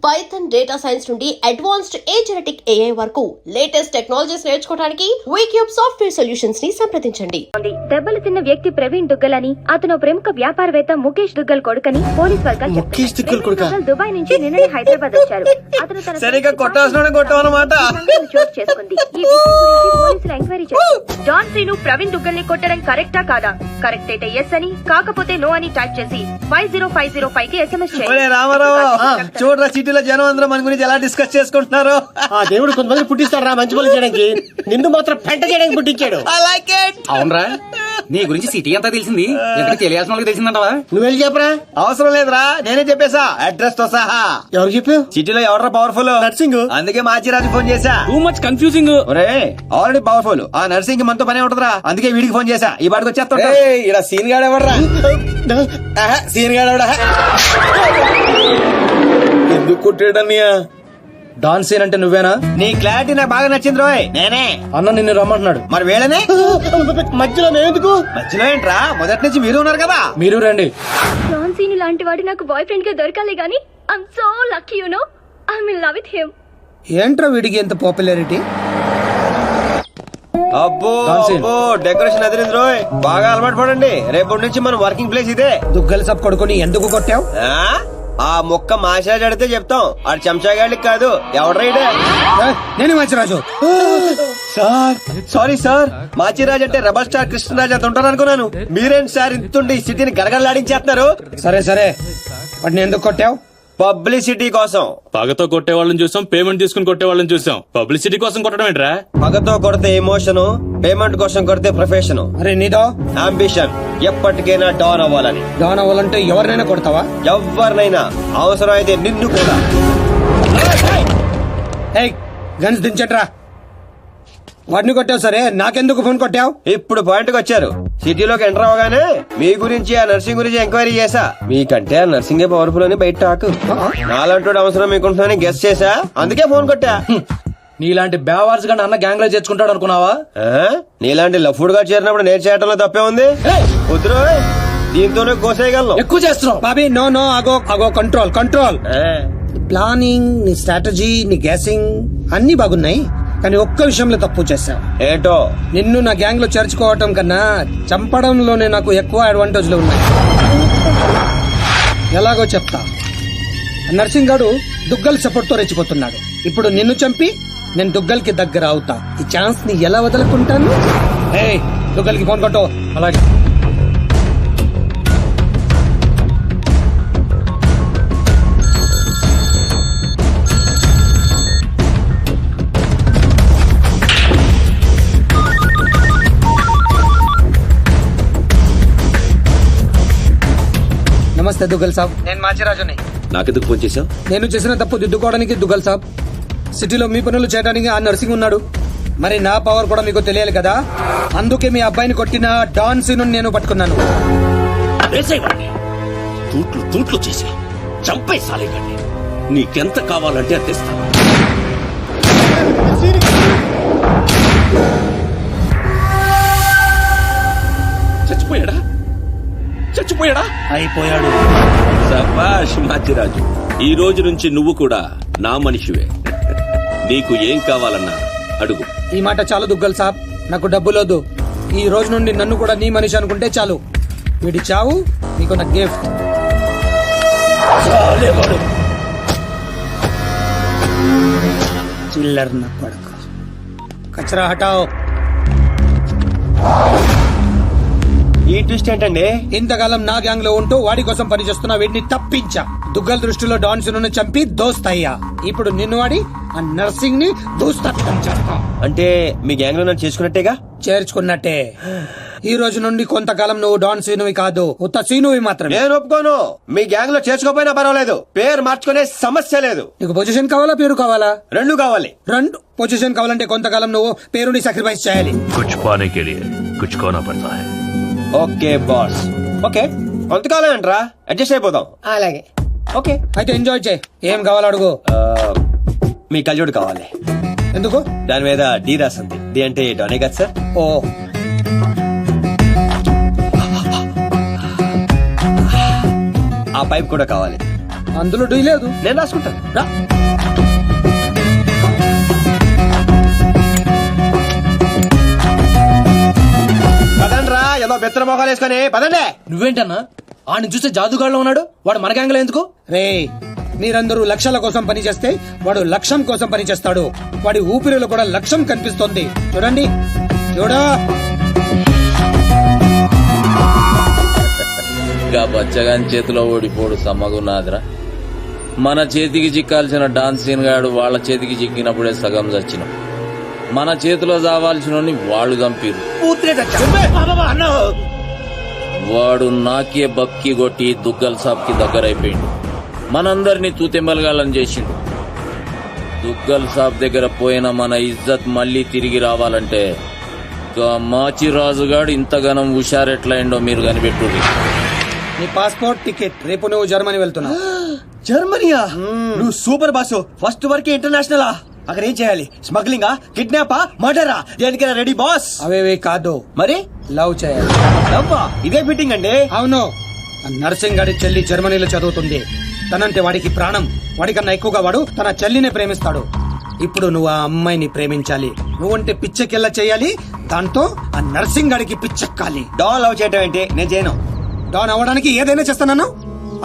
Python data science నుండి advanced genetic AI వరకు latest technologies నేర్చుకోవడానికి వీక్యూబ్ సాఫ్ట్వేర్ సొల్యూషన్స్ ని సంప్రదించండి. దెబ్బలు తిన్న వ్యక్తి ప్రవీణ్ దుగ్గల్ అని, అతను ప్రముఖ వ్యాపారవేత్త ముఖేష్ దుగ్గల్ కొడుకని పోలీస్ వర్గాలు చెప్తున్నారు. దుబాయ్ నుంచి నిన్ననే హైదరాబాద్ వచ్చారు. అతను తన చోటు చేసుకుంది. ఈ విషయం గురించి పోలీసులు ఎంక్వైరీ చేశారు. జాన్ శ్రీను ప్రవీణ్ దుగ్గల్ ని కొట్టడం కరెక్టా కాదా? కరెక్ట్ అయితే ఎస్ అని, కాకపోతే నో అని టైప్ చేసి 50505 కి SMS చేయండి. జనం అందరూ మన గురించి ఎలా డిస్కస్ చేసుకుంటున్నారు. ఆ దేవుడు కొంతమంది పుట్టిస్తాడు రా మంచి పనులు చేయడానికి, నిన్ను మాత్రం పెంట చేయడానికి పుట్టించాడు. అవునరా, నీ గురించి సిటీ అంతా తెలిసింది. ఎందుకు తెలియాల్సిన వాళ్ళకి తెలిసిందంటవా? నువ్వు వెళ్ళి చెప్పరా. అవసరం లేదురా, నేనే చెప్పేశా అడ్రస్ తో సహా. ఎవరు చెప్పావు? సిటీలో ఎవరా పవర్ఫుల్? నర్సింగ్. అందుకే మాచిరాజు ఫోన్ చేశా. Too much confusing. ఒరే ఆల్రెడీ పవర్ఫుల్, ఆ నర్సింగ్ మనతో పనే ఉంటదిరా. అందుకే వీడికి ఫోన్ చేశా. ఈ బాడికి వచ్చేస్తా. ఇక్కడ సీన్ గాడు ఎవర్రా? సీన్ గాడు ఎవడా? ఎందుకు కొట్టాడన్నయ్య? డాన్ సీన్ అంటే నువ్వేనా? నీ క్లారిటీ నాకు బాగా నచ్చింది రోయ్. నేనే. అన్న నిన్ను రమ్మంటున్నాడు. మరి వేళనే మధ్యలో నేనెందుకు? మధ్యలో ఏంట్రా, మొదటి నుంచి మీరు ఉన్నారు కదా. మీరు రండి. జాన్ శ్రీను లాంటి వాడు నాకు బాయ్ ఫ్రెండ్ గా దొరకాలి గానీ I'm so lucky, you know. I'm in love with him. ఏంట్రా వీడికి ఎంత పాపులారిటీ? అబ్బో అబ్బో, డెకరేషన్ అదిరింది రోయ్. బాగా అలవాటు పడండి. రేపటి నుంచి మన వర్కింగ్ ప్లేస్ ఇదే. దుగ్గల సబ్ కొడుకుని ఎందుకు కొట్టావు? ఆ మొక్క మాషాజ్ అడితే చెప్తాం. ఆడు చెంచాగాడికి కాదు. ఎవడ్రైడే? నేను Manchiraju. Sir sorry sir, Machiraj అంటే రెబల్ స్టార్ కృష్ణరాజ్ అంత ఉంటారు అనుకున్నాను. మీరేంటి సార్ ఇంతుండి ఈ సిటీని గడగడలాడించేస్తున్నారు? సరే సరే, వాటిని ఎందుకు కొట్టావు? పబ్లిసిటీ కోసం. పగతో కొట్టే వాళ్ళని చూసాం, పేమెంట్ తీసుకుని కొట్టే వాళ్ళని చూసాం. పబ్లిసిటీ కోసం కొట్టడం ఏంట్రా? పగతో కొడితే ఎమోషన్, పేమెంట్ కోసం కొడితే ప్రొఫెషన్. అరే నీదో అంబిషన్ ఎప్పటికైనా డాన్ అవ్వాలని. డాన్ అవ్వాలంటే ఎవరినైనా కొడతావా? ఎవరినైనా, అవసరం అయితే నిన్ను కూడా. గన్స్ దించట్రా. వాడిని కొట్టావు సరే, నాకెందుకు ఫోన్ కొట్టావు? ఇప్పుడు పాయింట్ కి వచ్చారు. సిటీలోకి ఎంటర్ అవగానే మీ గురించి, ఆ నర్సింగ్ గురించి ఎంక్వైరీ చేశా. మీకంటే ఆ నర్సింగే పవర్ఫుల్ అని బయట టాక్. నాలంటూ అవసరం మీకుంటుందని గెస్ చేశా, అందుకే ఫోన్ కొట్టా. నీలాంటి బేవార్స్ గా అన్న గ్యాంగ్ లో చేర్చుకుంటాడు అనుకున్నావా? నీలాంటి లఫ్డ్ గా చేరినప్పుడు నేను చేయటంలో తప్పే ఉంది. వద్దురో, దీంతోనే కోసేయగలను. ఎక్కువ చేస్తున్నావు బాబీ. నో నో, అగో అగో, కంట్రోల్ కంట్రోల్. ప్లానింగ్, నీ స్ట్రాటజీ, నీ గ్యాసింగ్ అన్ని బాగున్నాయి, కానీ ఒక్క విషయంలో తప్పు చేశావు. ఏంటో? నిన్ను నా గ్యాంగ్ లో చేర్చుకోవటం కన్నా చంపడంలోనే నాకు ఎక్కువ అడ్వాంటేజ్లు ఉన్నాయి. ఎలాగో చెప్తా. నర్సింగ్ గాడు దుగ్గల్ సపోర్ట్ తో రెచ్చిపోతున్నాడు. ఇప్పుడు నిన్ను చంపి నేను దుగ్గల్ కి దగ్గర అవుతా. ఈ ఛాన్స్ ని ఎలా వదులుకుంటాను? దుగ్గల్ కి ఫోన్ కొట్టు. అలాగే. నమస్తే దుగ్గల్ సాబ్, నేను మాచిరాజుని. నాకెందుకు ఫోన్ చేశావు? నేను చేసిన తప్పు దిద్దుకోవడానికి దుగ్గల్ సాబ్. సిటీలో మీ పనులు చేయడానికి ఆ నర్సింగ్ ఉన్నాడు. మరి నా పవర్ కూడా మీకు తెలియాలి కదా. అందుకే మీ అబ్బాయిని కొట్టిన డాన్ సీను నేను పట్టుకున్నాను. తూట్లు తూట్లు చేసి చంపేసాలేకండి. నీకెంత కావాలంటే అందిస్తాను. చచ్చిపోయాడా? చచ్చిపోయాడా? అయిపోయాడు. శభాష్ మాచిరాజు, ఈ రోజు నుంచి నువ్వు కూడా నా మనిషివే. నీకు ఏం కావాలన్నా అడుగు. ఈ మాట చాలు దుగ్గల్ సాబ్, నాకు డబ్బులోదు. ఈ రోజు నుండి నన్ను కూడా నీ మనిషి అనుకుంటే చాలు. వీడి చావు నీకు నా గిఫ్ట్. చిల్లర్ నా కొడక. కచరా హటాओ. ఈ ట్విస్ట్ ఏంటండి? ఇంతకాలం నా గ్యాంగ్ లో ఉంటూ వాడి కోసం పనిచేస్తున్న వీడిని తప్పించా. దుగ్గల్ దృష్టిలో డాన్ సిను చంపి దోస్త్ అయ్యా. ఇప్పుడు నిన్ను వాడి ఆ నర్సింగ్ ని దూస్తత్వం చేస్తా. అంటే మీ గ్యాంగ్ లో నన్ను చేసుకున్నట్టేగా? చేర్చుకున్నట్టే. ఈ రోజు నుండి కొంతకాలం నువ్వు డాన్ సీనువి కాదు, ఉత్త సీనువి మాత్రమే. నేను ఒప్పుకోను. మీ గ్యాంగ్ లో చేర్చుకోపోయినా పర్వాలేదు, పేరు మార్చుకునే సమస్య లేదు. నీకు పొజిషన్ కావాలా, పేరు కావాలా? రెండు కావాలి. రెండు. పొజిషన్ కావాలంటే కొంతకాలం నువ్వు పేరుని సాక్రిఫైస్ చేయాలి. कुछ पाने के लिए कुछ खोना पड़ता है. Okay boss. ఓకే, కొంతకాలం అంటరా, అడ్జస్ట్ అయిపోదాం. అలాగే. ఓకే, అయితే ఎంజాయ్ చేయి. ఏం కావాలో అడుగు. మీ కళ్ళజోడు కావాలి. ఎందుకు? దాని మీద డి రాసింది. డి అంటే డానే కదా సార్? ఓ, ఆ పైప్ కూడా కావాలి. అందులో డీ లేదు. నేను రాసుకుంటాను. రా. పదండి రా, ఏదో బెత్తర మొఖాలు వేసుకొని పదండి. నువ్వేంటన్నా ఆయన చూస్తే జాదుగాడులో ఉన్నాడు, వాడు మన గ్యాంగ్ లో ఎందుకు? రే, మీరందరూ లక్ష్యాల కోసం పని చేస్తే వాడు లక్ష్యం కోసం పని చేస్తాడు. వాడి ఊపిరిలో కూడా లక్ష్యం కనిపిస్తోంది. చూడండి, చూడా. ఇంకా బచ్చగాని చేతిలో ఓడిపోడు సమ్మగున్నాదిరా. మన చేతికి చిక్కాల్సిన డాన్స్ సీన్ గాడు వాళ్ళ చేతికి చిక్కినప్పుడే సగం చచ్చినాం. మన చేతిలో చావాల్సిన వాళ్ళు చంపిరు. వాడు నాకే బక్కి కొట్టి దుగ్గల్ సాబ్ కి దగ్గరైపోయిండు. మనందరినీ తూతెంబలగాలని చేసిండు. దుగ్గల్ సాబ్ దగ్గర పోయిన మన ఇజ్జత్ మళ్ళీ తిరిగి రావాలంటే మాచిరాజుగాడు ఇంతగానం హుషారెట్లయిండో మీరు కనిపెట్టుర్రి. నీ పాస్పోర్ట్ టికెట్, రేపు నువ్వు జర్మనీ వెళ్తున్నావు. జర్మనీయా? నువ్వు సూపర్ బాసు. ఫస్ట్ వరకు ఇంటర్నేషనలా? అక్కడ ఏం చేయాలి? స్మగ్లింగా, కిడ్నాపా, మర్డరా? దేనికైనా రెడీ బాస్. అవేవే కాదు, మరి లవ్ చేయాలి. అబ్బా, ఇదే ఫిట్టింగ్ అండి. అవును, నర్సింగ్ గారి చెల్లి జర్మనీలో చదువుతుంది. తనంటే వాడికి ప్రాణం. వాడికన్నా ఎక్కువగా వాడు తన చెల్లినే ప్రేమిస్తాడు. ఇప్పుడు నువ్వు ఆ అమ్మాయిని ప్రేమించాలి. నువ్వంటే పిచ్చెకెళ్ళ చేయాలి. దాంతో ఆ నర్సింగ్ గారికి పిచ్చెక్కాలి. డాన్ లవ్ చేయటం ఏంటి? నేను చేయను. డాన్ అవ్వడానికి ఏదైనా చేస్తాను.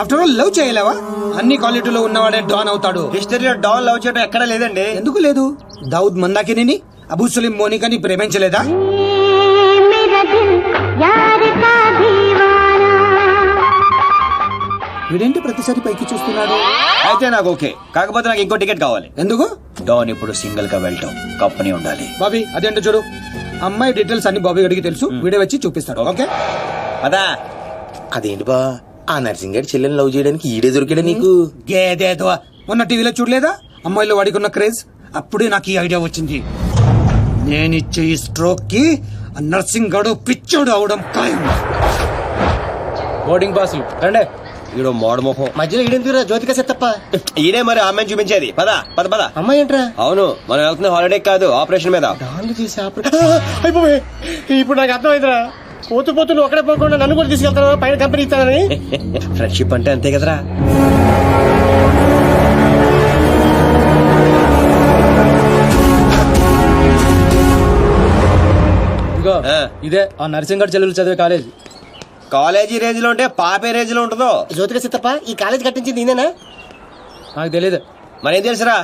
ఆఫ్టర్ ఆల్ లవ్ చేయలేవా? అన్ని క్వాలిటీలో ఉన్నవాడే డాన్ అవుతాడు. హిస్టరీలో డాన్ లవ్ చేయడం ఎక్కడా లేదండి. ఎందుకు లేదు? దావుద్ మందాకిని, అబూ సలీం మోనికాని ప్రేమించలేదా? వీడేంటి ప్రతిసారి పైకి చూస్తున్నాడు? అయితే నాకు ఓకే, కాకపోతే నాకు ఇంకో టికెట్ కావాలి. ఎందుకు? డాన్ ఇప్పుడు సింగిల్ గా వెళ్ళటం, కంపెనీ ఉండాలి. బాబీ, అదేంటో చూడు. అమ్మాయి డీటెయిల్స్ అన్ని బాబీ గడికి తెలుసు. వీడే వచ్చి చూపిస్తాడు. ఓకే అదా? అదేంటి బా, ఆ నర్సింగ్ గారి చెల్లెని లవ్ చేయడానికి ఈడే దొరికాడా నీకు? గేదేదో మొన్న టీవీలో చూడలేదా అమ్మాయిలో వాడికున్న క్రేజ్? అప్పుడే నాకు ఈ ఐడియా వచ్చింది. నేనిచ్చే ఈ స్ట్రోక్ కి ఆ నర్సింగ్ గడు పిచ్చోడు అవడం ఖాయం. బోర్డింగ్ పాసులు రండే. ఈడో మోడ మొహం. మధ్యలో ఈడెందుకురా జ్యోతిక సెత్తప్ప? ఈడే మరి అమ్మాయిని చూపించేది. పద పద పద. అమ్మాయి ఏంట్రా? అవును, మనం వెళ్తున్న హాలిడే కాదు, ఆపరేషన్ మీద. అయిపోయి ఇప్పుడు నాకు అర్థమైందిరా. పోతూ పోతూ నువ్వు అక్కడే పోకుండా నన్ను కూడా తీసుకెళ్తాను, పైన కంపెనీ ఇస్తానని. ఫ్రెండ్షిప్ అంటే అంతే కదరా. ఇదిగో ఆ. ఇదే ఆ నర్సింగ్ గారి చెల్లెలు చదివే కాలేజ్. కాలేజీ రేంజ్ లో ఉంటే పాపే రేంజ్ లో ఉంటుందో. జ్యోతిక సెత్తప్ప ఈ కాలేజ్ కట్టించింది నేనేనా? నాకు తెలియదు. మరేం తెలుసురా?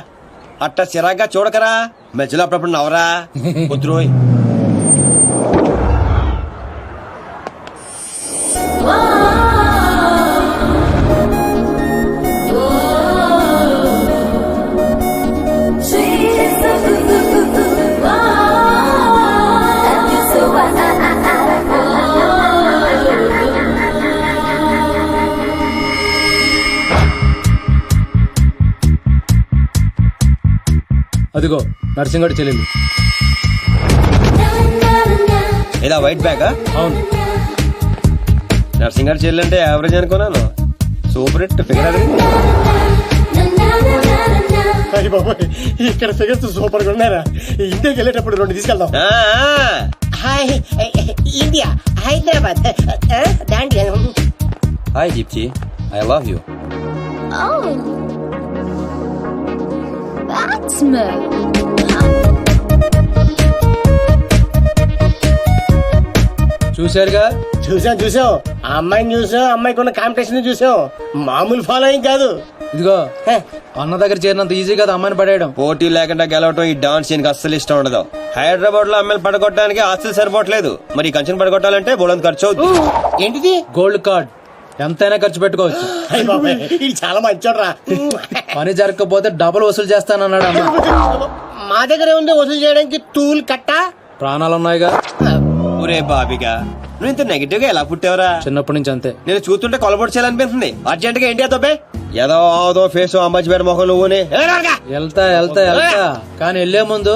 అట్ట చిరాగ్గా చూడకరా, మధ్యలో అప్పుడప్పుడు నవరా. కుదురోయ్. అదిగో నర్సింగ్ గారి చెల్లెలు. ఇదా వైట్ బ్యాగ్? అవును. నర్సింగ్ గారు చెల్లంటే యావరేజ్ అనుకున్నాను. సూపర్ హిట్ ఫిగర్ అది. అయ్య బాబోయ్, ఇక్కడ ఫిగర్స్ సూపర్ గా ఉన్నారా? ఇండియాకి వెళ్ళేటప్పుడు 2 తీసుకెళ్దాం. Hi India, Hyderabad, Dandiya. Hi Deepti, I love you. That's me. చూశారుగా? చూసాం. ఆ అమ్మాయిని చూసాం, అమ్మాయికి ఉన్న కాంపిటీషన్ చూసాం. మామూలు ఫాలోయింగ్ కాదు. ఇదిగో అన్న దగ్గర చేరినంత ఈజీ కదా అమ్మాయిని పడేయడం. పోటీ లేకుండా గెలవటం ఈ డాన్స్ సీన్ కి అస్సలు ఇష్టం ఉండదు. హైదరాబాద్ లో అమ్మాయిలు పడగొట్టడానికి ఆస్తులు సరిపోవట్లేదు, మరి కంచెను పడగొట్టాలంటే బోలంత ఖర్చు అవుతుంది. ఏంటిది? గోల్డ్ కార్డ్ ఎంతైనా ఖర్చు పెట్టుకోవచ్చు. అయ్య బాబోయ్, ఇది చాలా మంచోడ్రా. పని జరగకపోతే డబుల్ వసూలు చేస్తానన్నాడు అన్న. మా దగ్గర ఉంది వసూలు చేయడానికి టూల్ కట్టా. ప్రాణాలున్నాయిగా. ఒరే బాబిగా, నువ్వు ఇంత నెగిటివ్ గా ఎలా పుట్టావరా? చిన్నప్పటి నుంచి అంతే. నేను చూస్తుంటే కొలబొట్టు చేయాలనిపిస్తుంది. అర్జెంట్ గా ఏంటి తప్పే? ఏదో ఆదో ఫేస్ అంబాజీ పేరు మొహం నువ్వునే. వెళ్తా కానీ వెళ్లే ముందు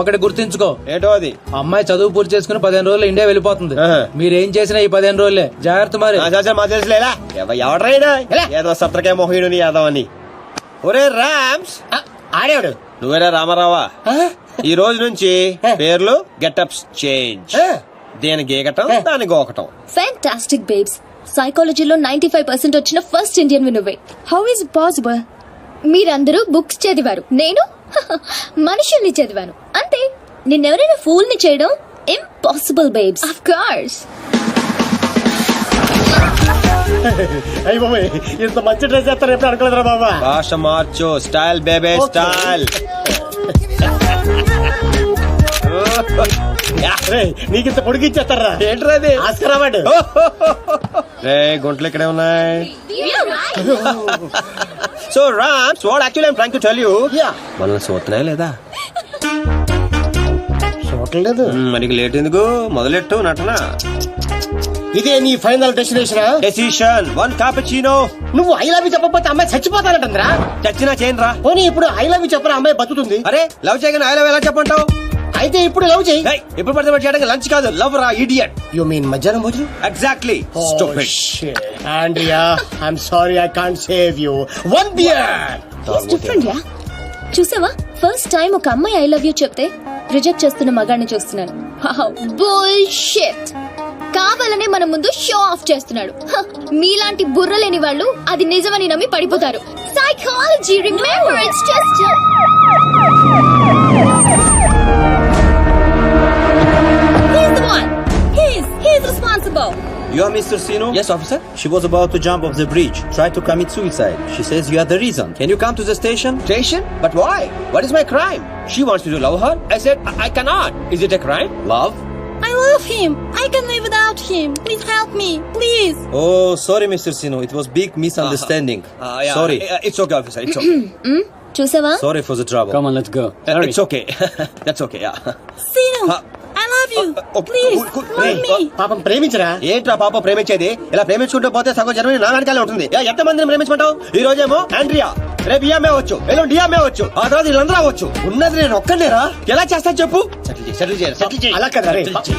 ఒకటి గుర్తించుకో. ఏంటో అది? అమ్మాయి చదువు పూర్తి చేసుకుని 15 రోజులు ఇండియా వెళ్ళిపోతుంది. మీరేం చేసినా ఈ 15 రోజులే జాగ్రత్త. మరి మా తెలుసులేలా ఎవడ్రైనా ఏదో సత్రకాయ మొహీడు యాదవ్ అని. ఒరే రామ్స్, ఆడేవాడు నువ్వేరా రామారావా? ఈ రోజు నుంచి పేర్లు గెటప్స్ చేంజ్. దేని గీకటం, దాని గోకటం. Fantastic babes. సైకాలజీలో 95% వచ్చిన ఫస్ట్ ఇండియన్ నువ్వే. How is possible? మీరందరూ బుక్స్ చదివారు, నేను మనుషుల్ని చదివాను. అంతే. నిన్నెవరైనా ఫూల్ ని చేయడం ఇంపాసిబుల్ బేబ్స్. Of course. అయ్యి బాబాయ్, ఇంత మంచి డ్రెస్ చేస్తారు ఎప్పుడు అనుకోలేదురా బాబా. భాష మార్చు, స్టైల్ బేబే స్టైల్. నీకు ఇంత పొడిగిచ్చేస్తారా? ఏంట్రా అది? Oscar award. రే గుంటలు ఇక్కడే ఉన్నాయి. So Rams, what actually I'm trying to tell you, మనల్ని చూస్తున్నాయా లేదా? చూడలేదు. మనకి లేట్ ఎందుకు, మొదలెట్టు నటన. ఇదే నీ ఫైనల్ డెస్టినేషన్? Decision 1 cappuccino. నువ్వు ఐ లవ్ యూ చెప్పకపోతే అమ్మాయి చచ్చిపోతానంటరా. చచ్చినా చేయను రా. పోనీ ఇప్పుడు ఐ లవ్ యూ చెప్పిన అమ్మాయి బతుకుతుంది. అరే లవ్ చేయగానే ఐ లవ్ ఎలా చెప్పంటావు? అయితే ఇప్పుడు లవ్ చేయి. ఇప్పుడు పడితే చేయడానికి లంచ్ కాదు, లవ్ రా ఇడియట్. యు మీన్ మధ్యాహ్నం భోజనం? Exactly. Stupid. Andrea, I'm sorry, I can't save you. 1 beer. Different yeah. చూసావా, ఫస్ట్ టైం ఒక అమ్మాయి ఐ లవ్ యూ చెప్తే రిజెక్ట్ చేస్తున్న మగాడిని చూస్తున్నాను. బుల్షిట్. కావాలనే మన ముందు షో ఆఫ్ చేస్తున్నాడు. మీలాంటి బుర్ర లేని వాళ్ళు అది నిజమని నమ్మి పడిపోతారు. Psychology, remember, it's just he's the one. He's responsible. You are Mr. Sino? Yes, officer. She was about to jump off the bridge, tried to commit suicide. She says you are the reason. Can you come to the station? Station? But why? What is my crime? She wants me to love her. I said I cannot. Is it a crime? Love? I love him. I can live without him. Please help me, please. Oh, sorry, Mr. Sino. It was big misunderstanding. Yeah. Sorry. It's okay, officer. It's okay. చూసావా? Sorry for the trouble. Come on, let's go. It's okay. That's okay. Yeah. Sino, I love you. Please, love me. పాపం ప్రేమించరా. ఏంట్రా పాప ప్రేమించేది? ఇలా ప్రేమించుకుంటూ పోతే సగం జన్మ నా వెనకాలే ఉంటుంది. ఎంత మందిని ప్రేమించమంటావు? ఈ రోజేమో ఆండ్రియా, రేపు ఈఎంఏ అవచ్చు, ఎల్లుండి డిఎంఏ అవచ్చు, ఆ తర్వాత వీళ్ళందరూ అవచ్చు. ఉన్నది నేను ఒక్కనేరా? ఎలా చేస్తా చెప్పు? సెటిల్ చేయి. అలా కదా రే. ఓకే.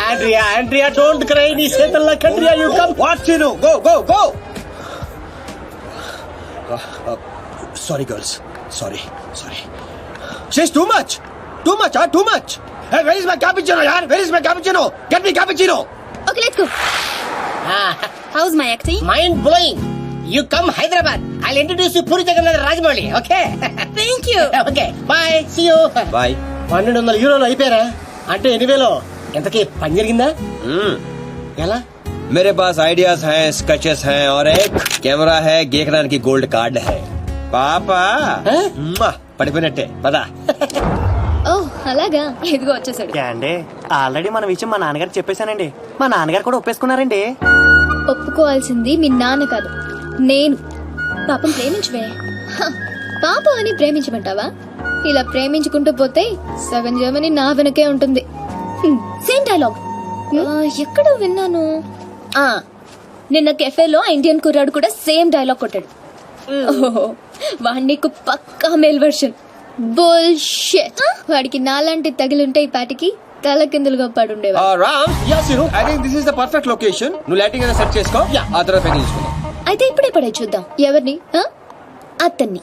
Andrea, don't cry. నీ చేతల్లో కండ్రియా, you come. What scene? Go. Sorry girls. Sorry. She's too much. Hey, where is my cappuccino, yaar? Where is my cappuccino? Get me cappuccino. Okay, let's go. How's my acting? Mind blowing. You come Hyderabad. I'll introduce you Puri Jagannath Rajamouli. Okay. Thank you. Okay, bye, see you. Bye. 1200 యూరోలు అయిపోయారా? అంటే 8,000. ఎంతకీ పని జరిగిందా? ఎలా? मेरे पास ideas हैं, sketches हैं और एक कैमरा है, गेकरान की गोल्ड कार्ड है. పాపా పడిపోయినట్టే పదా. ఓ అలాగా, ఇదిగో వచ్చేసాడు. అంటే ఆల్రెడీ మన విషయం మా నాన్నగారు చెప్పేశానండి. మా నాన్నగారు కూడా ఒప్పేసుకున్నారండి. ఒప్పుకోవాల్సింది మీ నాన్న కాదు, నేను. పాపం ప్రేమించవే. పాపం అని ప్రేమించమంటావా? ఇలా ప్రేమించుకుంటూ పోతే సగం జర్మనీ నా వెనకే ఉంటుంది. సేమ్ డైలాగ్ ఎక్కడో విన్నాను. నిన్న కెఫేలో ఇండియన్ కుర్రాడు కూడా సేమ్ డైలాగ్ కొట్టాడు. వాడి నీకు పక్కా మేల్ వర్షన్. బుల్షిట్. వాడికి నాలాంటి తగిలింటే ఈ పాటికి తల కిందులుగా పడుండేవా. Ram, I think this is the perfect location. నువ్వు లైటింగ్ అనేది సెట్ చేసుకో, ఆ తర్వాత పైకి తీసుకుందాం. అయితే ఇప్పుడే పడే చూద్దాం. ఎవరిని? అతన్ని.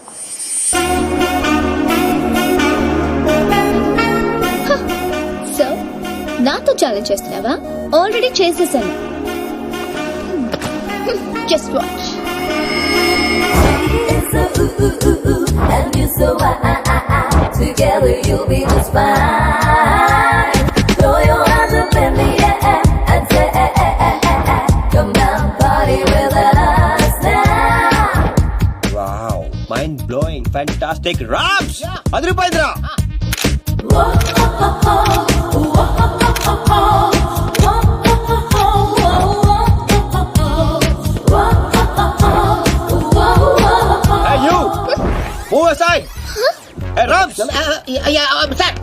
సో నాతో ఛాలెంజ్ చేస్తున్నావా? ఆల్రెడీ చేసేసాను. Just watch. Together you'll be just fine. Throw your hands up in the air and say, come down, party with us now. Wow, mind blowing, fantastic. Rams, అది రూపాయిరా.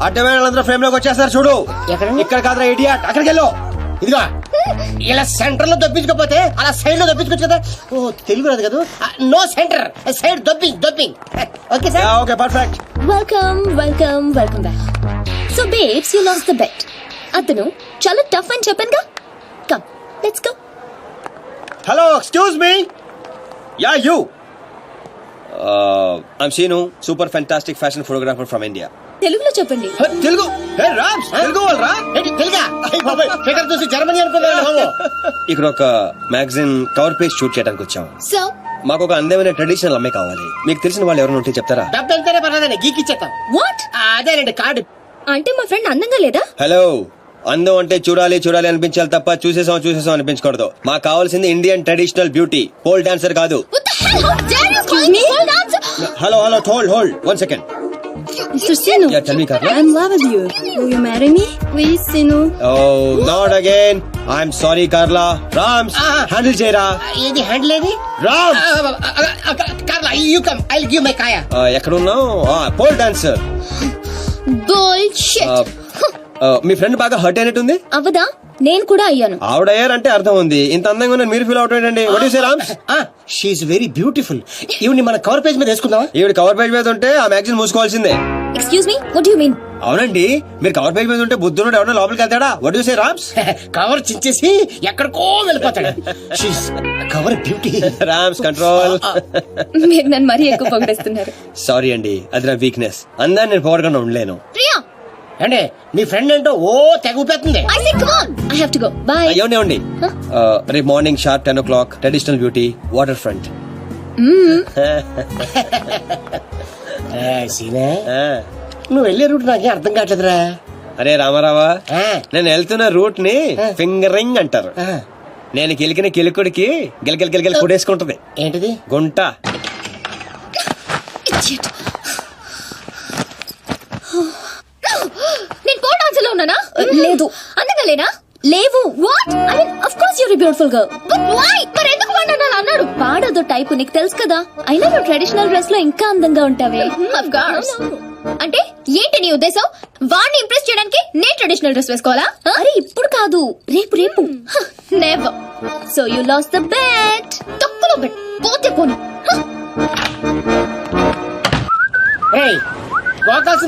అడ్డమేళ్ళందరూ ఫ్రేమ్ లోకి వచ్చేస్తారు చూడు. ఇక్కడ కాదురా idiot, అక్కడికి వెళ్ళు. ఇదిగో ఇలా సెంటర్ లో దొప్పించకపోతే అలా సైడ్ లో దొప్పించుకోవచ్చు కదా. ఓ తెలుగు రాదు కదా. No centre, side dropping. Okay sir. Okay, perfect. Welcome back. So babes, you lost the bet. అతను చాలా టఫ్ అని చెప్పానుగా. Come, let's go. Hello, excuse me. Ya, you. I'm Seenu super fantastic fashion photographer from India. తెలుగులో చెప్పండి. తెలుగు తెలుగు వాళ్ళరా? తెలుగా figure చూసి Germany అనుకున్నాను. ఇక్కడ ఒక మ్యాగజైన్ కవర్ పేజ్ షూట్ చేయడానికి వచ్చాం. సో మాకు ఒక అందమైన ట్రెడిషనల్ అమ్మాయి కావాలి. మీకు తెలిసిన వాళ్ళు ఎవరైనా ఉంటే చెప్తారా? డబ్బు ఎంతనే పర్లేదండి, గీకిచ్చేస్తాం. వాట్? అదేనండి కార్డు. అంటే మా ఫ్రెండ్ అందంగా లేదా? హలో, అందం అంటే చూడాలి చూడాలి అనిపించాలి తప్ప చూసేసాం అనిపించకూడదు. మాకు కావాల్సింది Indian traditional beauty, pole dancer కాదు. What the hell? How dare you call me pole dancer? Hello hold 1 second. Mr. Sinu, Yeah, tell me, Carla. I'm in love with you. Will you marry me? Please, Sinu. Oh, not again. I'm sorry, Carla. Rams, handle చేయరా. ఇది handle ఏది? Rams. Carla you come, I will give my కాయా. ఎక్కడ ఉన్నావు? Pole dancer. Bullshit. మీ friend బాగా hurt అయినట్టుంది. అవదా? నేను కూడా అయ్యాను. ఆవిడయ్యారంటే అర్థం ఉంది. ఇంత అందంగా ఉన్న మీరు ఫీల్ అవుతాడండి. What you say Rams? She is very beautiful. ఈవిని మన కవర్ పేజ్ మీద వేసుకుందామా? ఈవిడ కవర్ పేజ్ మీద ఉంటే ఆ magazine మూసుకోవాల్సిందే. Excuse me, what do you mean? అవునండి, మీరు కవర్ పేజ్ మీద ఉంటే బుద్ధుడు ఎవరైనా లోపలికి వెళ్తాడా? What you say Rams? Cover చించేసి ఎక్కడికో వెళ్ళిపోతాడు. She is cover beauty. Rams control. మీరు నన్ను మరీ ఎక్కువ పొగిడేస్తున్నారు. సారీ అండి, అది నా వీక్నెస్. అందాన్ని నేను పోగొట్టుకుని ఉండలేను. ప్రియా, అంటే నీ ఫ్రెండ్ ఏంటో ఓ తెగిపోతుంది. I say come on. I have to go. Bye. ఏమండి రేపు morning sharp 10 o'clock traditional beauty water front. సీనే, నువ్వు వెళ్ళే రూట్ నాకే అర్థం కావట్లేదురా. అరే రామారావా, నేను వెళ్తున్న రూట్ ని ఫింగరింగ్ అంటారు. నేను కిలికిన కిలుకుడికి గిలగిల కొడేసుకుంటది. ఏంటిది? గుంట. Idiot. నేను పోల్ డాన్సర్ లో ఉన్నానా? లేదు. అందంగా లేనా? లేవు. What? I mean of course you're beautiful girl. But why? మరి ఎందుకు వాడు అన్నాడు? వాడదో టైప్, నీకు తెలుసు కదా. అయినా నువ్వు ట్రెడిషనల్ డ్రెస్ లో ఇంకా అందంగా ఉంటావే. Of course. అంటే ఏంటి నీ ఉద్దేశం? వాడిని ఇంప్రెస్ చేయడానికి నేను ట్రెడిషనల్ డ్రెస్ వేసుకోవాలా? అరే ఇప్పుడు కాదు, రేపు. Never. So you lost the bet. తక్కువ బెట్. పోతే పోనీ. ఏయ్, పోకాల్సిన